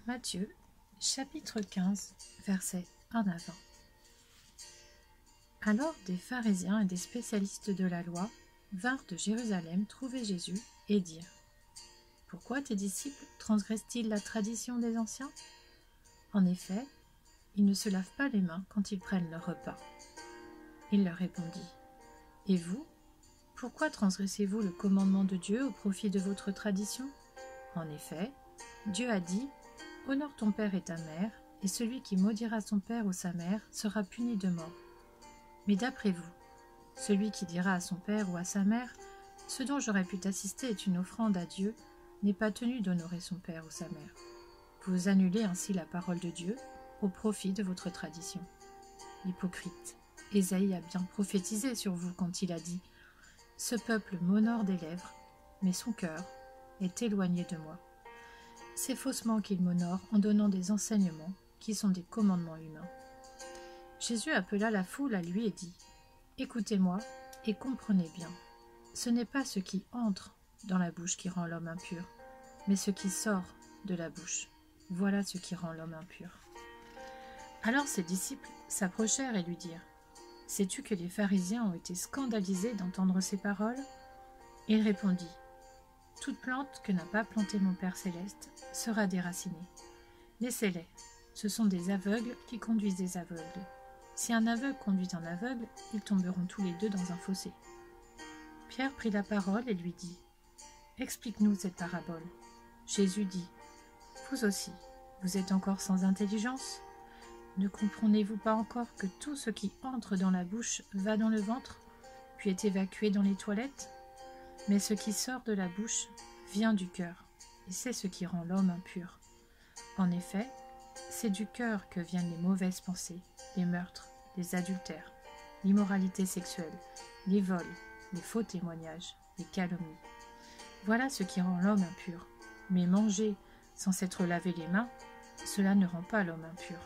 Matthieu, chapitre 15, versets 1 à 20. Alors des pharisiens et des spécialistes de la loi vinrent de Jérusalem trouver Jésus et dirent : « Pourquoi tes disciples transgressent-ils la tradition des anciens ? En effet, ils ne se lavent pas les mains quand ils prennent leur repas. » Il leur répondit : « Et vous, pourquoi transgressez-vous le commandement de Dieu au profit de votre tradition ? En effet, Dieu a dit : honore ton père et ta mère, et celui qui maudira son père ou sa mère sera puni de mort. Mais d'après vous, celui qui dira à son père ou à sa mère : ce dont j'aurais pu t'assister est une offrande à Dieu, n'est pas tenu d'honorer son père ou sa mère. Vous annulez ainsi la parole de Dieu au profit de votre tradition. Hypocrite, Ésaïe a bien prophétisé sur vous quand il a dit : ce peuple m'honore des lèvres, mais son cœur est éloigné de moi. C'est faussement qu'il m'honore en donnant des enseignements qui sont des commandements humains. Jésus appela la foule à lui et dit : écoutez-moi et comprenez bien. Ce n'est pas ce qui entre dans la bouche qui rend l'homme impur, mais ce qui sort de la bouche. Voilà ce qui rend l'homme impur. Alors ses disciples s'approchèrent et lui dirent : sais-tu que les pharisiens ont été scandalisés d'entendre ces paroles ? Il répondit : toute plante que n'a pas plantée mon Père céleste sera déracinée. Laissez-les, ce sont des aveugles qui conduisent des aveugles. Si un aveugle conduit un aveugle, ils tomberont tous les deux dans un fossé. Pierre prit la parole et lui dit : explique-nous cette parabole. Jésus dit : vous aussi, vous êtes encore sans intelligence ? Ne comprenez-vous pas encore que tout ce qui entre dans la bouche va dans le ventre, puis est évacué dans les toilettes ? Mais ce qui sort de la bouche vient du cœur, et c'est ce qui rend l'homme impur. En effet, c'est du cœur que viennent les mauvaises pensées, les meurtres, les adultères, l'immoralité sexuelle, les vols, les faux témoignages, les calomnies. Voilà ce qui rend l'homme impur. Mais manger sans s'être lavé les mains, cela ne rend pas l'homme impur.